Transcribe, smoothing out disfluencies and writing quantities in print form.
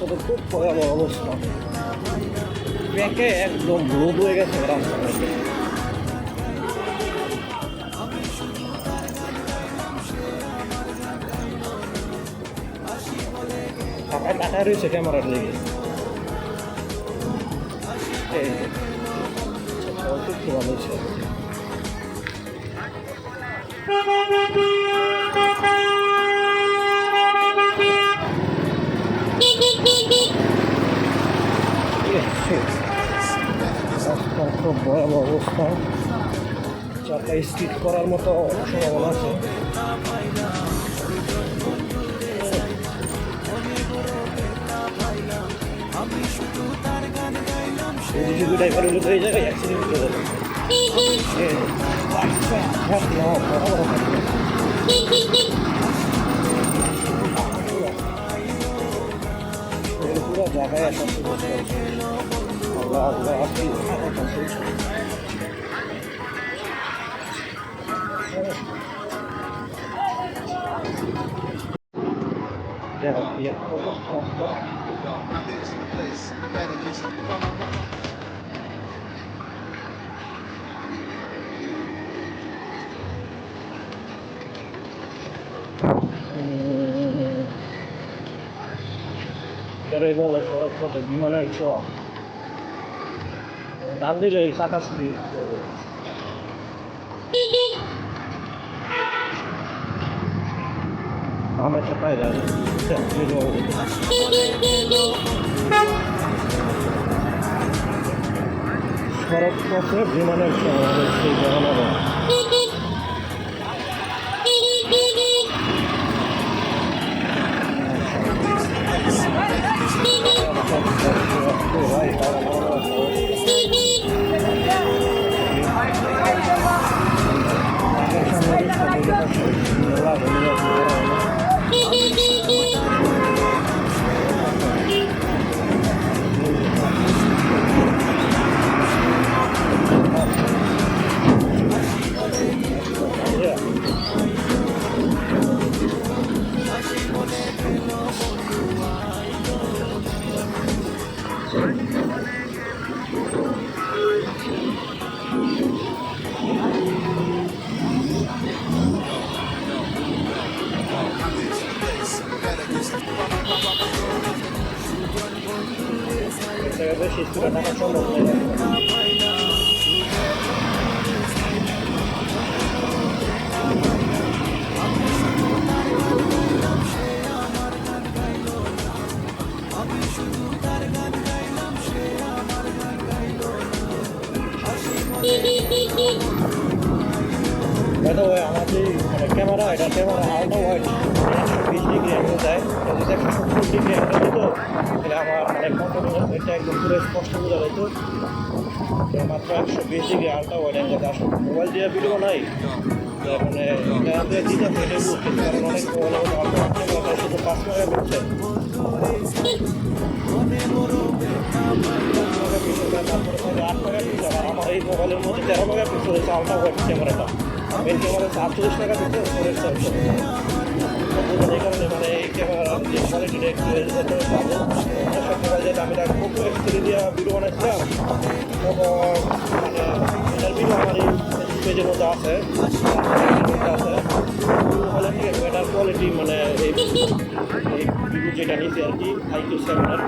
রাস্তাটা খুব ভয়াবহ অবস্থা, ব্যাকে একদম রোদ হয়ে গেছে রাস্তাটা। টাকা রয়েছে ক্যামেরার লেগে ভালো হয়েছে। রাস্তার খুব ভয়াবহ অবস্থা, চারটা স্কিড করার মতো সম্ভাবনা আছে। ড্রাইভার হলো তো এই জায়গায় অ্যাক্সিডেন্ট করে দেবে। পুরো জায়গায় আসা Carregando las cosas de manera que dándole sacas de hame chapay da সড়ক পথে বিমানের সেই জানানো বেশি টাকা সম্ভব নয়। আমাদের ক্যামেরা এটা camera ultra wide 120 degree angle দেয়, যদি 170 ডিগ্রি অ্যাঙ্গেল দিত তাহলে আমার এটা একদম পুরো স্পষ্ট বোঝা যেত। মাত্র 120 ডিগ্রি আলট্রা ওয়াইড অ্যাঙ্গেল আসলে মোবাইল দিয়ে ভিডিও নাই মানে এটা দিতে হবে, এটাই বুঝতে কারণ অনেক মোবাইল ক্যামেরা শুধু 5 মেগাপিক্সেল তারপরে 8 মেগাপিক্সেল, আর আমার এই মোবাইলের মধ্যে 13 মেগাপিক্সেল হচ্ছে আলট্রা ওয়াইড ক্যামেরাটা। মেন ক্যামেরা 48 মেগাপিক্সেল ফোরের সেন্সর, এই কারণে মানে এই ক্যামেরার যে কোয়ালিটিটা একটু ভালো। সব মোবাইল যেটা আমি খুব এক্সট্রি দিয়ে ভিডিও বানাচ্ছিলাম তখন মানে এটার ভিডিও আমার এই পেজের মধ্যে আছে মোবাইলের থেকে বেটার কোয়ালিটি মানে এই ভিডিও যেটা নিয়েছি আর কি আইকিউ 7 এর